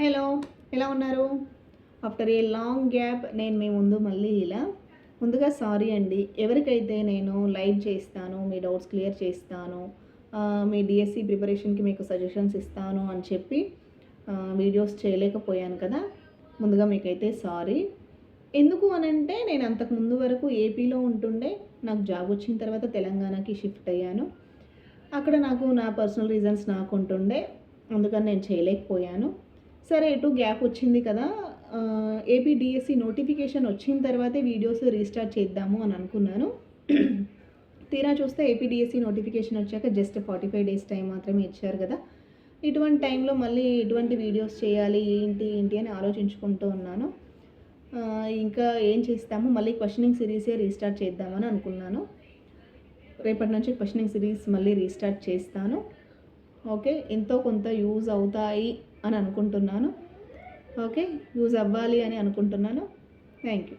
Hello, ఎలా ఉన్నారు? After a long gap నేను మీ ముందు మళ్ళీ ఇలా. ముందుగా సారీ అండి. ఎవరికైతే నేను లైవ్ చేస్తాను, మీ డౌట్స్ క్లియర్ చేస్తాను, మీ డిఎస్సి ప్రిపరేషన్కి మీకు సజెషన్స్ ఇస్తాను అని చెప్పి వీడియోస్ చేయలేకపోయాను కదా. ముందుగా మీకైతే సారీ. ఎందుకు అనంటే నేను అంతకు ముందు వరకు ఏపీలో ఉంటుండే, నాకు జాబ్ వచ్చిన తర్వాత తెలంగాణకి షిఫ్ట్ అయ్యాను. అక్కడ నాకు నా పర్సనల్ రీజన్స్ నాకు ఉంటుండే, అందుకని నేను చేయలేకపోయాను. సరే, ఎటు గ్యాప్ వచ్చింది కదా, ఏపీ డిఎస్సి నోటిఫికేషన్ వచ్చిన తర్వాతే వీడియోస్ రీస్టార్ట్ చేద్దాము అని అనుకున్నాను. తీరా చూస్తే ఏపీ డిఎస్సి నోటిఫికేషన్ వచ్చాక జస్ట్ 45 డేస్ టైం మాత్రమే ఇచ్చారు కదా. ఇటువంటి టైంలో మళ్ళీ ఎటువంటి వీడియోస్ చేయాలి, ఏంటి అని ఆలోచించుకుంటూ ఉన్నాను. ఇంకా ఏం చేస్తాము, మళ్ళీ క్వశ్చనింగ్ సిరీసే రీస్టార్ట్ చేద్దామని అనుకున్నాను. రేపటి నుంచి క్వశ్చనింగ్ సిరీస్ మళ్ళీ రీస్టార్ట్ చేస్తాను. ఓకే, ఎంతో కొంత యూజ్ అవుతాయి అని అనుకుంటున్నాను. ఓకే, యూజ్ అవ్వాలి అని అనుకుంటున్నాను. Thank you.